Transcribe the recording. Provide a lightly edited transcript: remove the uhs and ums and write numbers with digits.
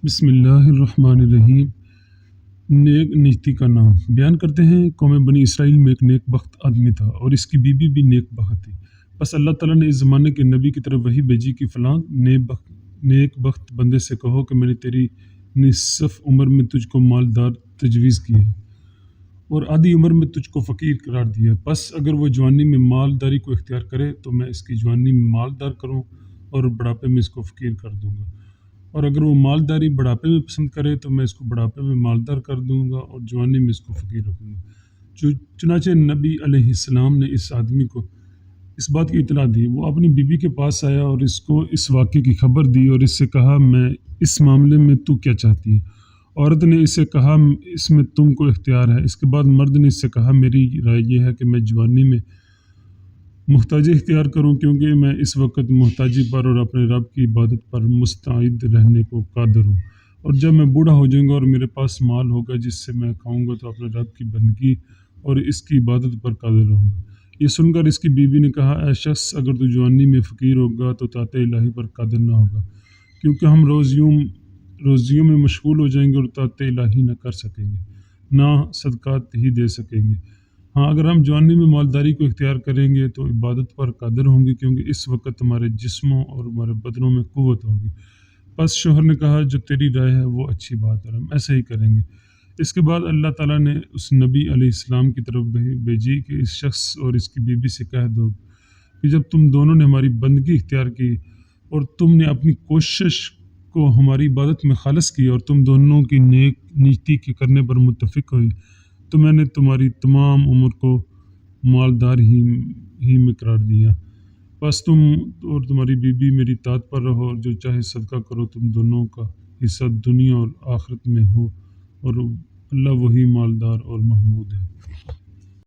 بسم اللہ الرحمن الرحیم۔ نیک نیتی کا نام بیان کرتے ہیں۔ قوم بنی اسرائیل میں ایک نیک بخت آدمی تھا اور اس کی بیوی بھی نیک بخت تھی۔ بس اللہ تعالیٰ نے اس زمانے کے نبی کی طرف وحی بھیجی کہ فلاں نیک بخت بندے سے کہو کہ میں نے تیری نصف عمر میں تجھ کو مالدار تجویز کیا ہے اور آدھی عمر میں تجھ کو فقیر قرار دیا ہے۔ بس اگر وہ جوانی میں مالداری کو اختیار کرے تو میں اس کی جوانی میں مالدار کروں اور بڑھاپے میں اس کو فقیر کر دوں گا، اور اگر وہ مالداری بڑھاپے میں پسند کرے تو میں اس کو بڑھاپے میں مالدار کر دوں گا اور جوانی میں اس کو فقیر رکھوں گا۔ چنانچہ نبی علیہ السلام نے اس آدمی کو اس بات کی اطلاع دی۔ وہ اپنی بیوی کے پاس آیا اور اس کو اس واقعے کی خبر دی اور اس سے کہا، میں اس معاملے میں تو کیا چاہتی ہے؟ عورت نے اس سے کہا، اس میں تم کو اختیار ہے۔ اس کے بعد مرد نے اس سے کہا، میری رائے یہ ہے کہ میں جوانی میں محتاجی اختیار کروں، کیونکہ میں اس وقت محتاجی پر اور اپنے رب کی عبادت پر مستعد رہنے کو قادر ہوں، اور جب میں بوڑھا ہو جاؤں گا اور میرے پاس مال ہوگا جس سے میں کھاؤں گا تو اپنے رب کی بندگی اور اس کی عبادت پر قادر رہوں گا۔ یہ سن کر اس کی بیوی نے کہا، اے شخص، اگر تو جوانی میں فقیر ہوگا تو طاعت الہی پر قادر نہ ہوگا، کیونکہ ہم روزیوں میں مشغول ہو جائیں گے اور طاعت الہی نہ کر سکیں گے، نہ صدقات ہی دے سکیں گے۔ ہاں، اگر ہم جوانی میں مالداری کو اختیار کریں گے تو عبادت پر قادر ہوں گے، کیونکہ اس وقت ہمارے جسموں اور ہمارے بدنوں میں قوت ہوگی۔ پس شوہر نے کہا، جو تیری رائے ہے وہ اچھی بات ہے، ہم ایسا ہی کریں گے۔ اس کے بعد اللہ تعالیٰ نے اس نبی علیہ السلام کی طرف بھیجی کہ اس شخص اور اس کی بیوی سے کہہ دو کہ جب تم دونوں نے ہماری بندگی اختیار کی اور تم نے اپنی کوشش کو ہماری عبادت میں خالص کی اور تم دونوں کی نیک نیتی کے کرنے پر متفق ہوئی، تو میں نے تمہاری تمام عمر کو مالدار ہی میں قرار دیا۔ بس تم اور تمہاری بیوی میری اطاعت پر رہو اور جو چاہے صدقہ کرو، تم دونوں کا حصہ دنیا اور آخرت میں ہو، اور اللہ وہی مالدار اور محمود ہے۔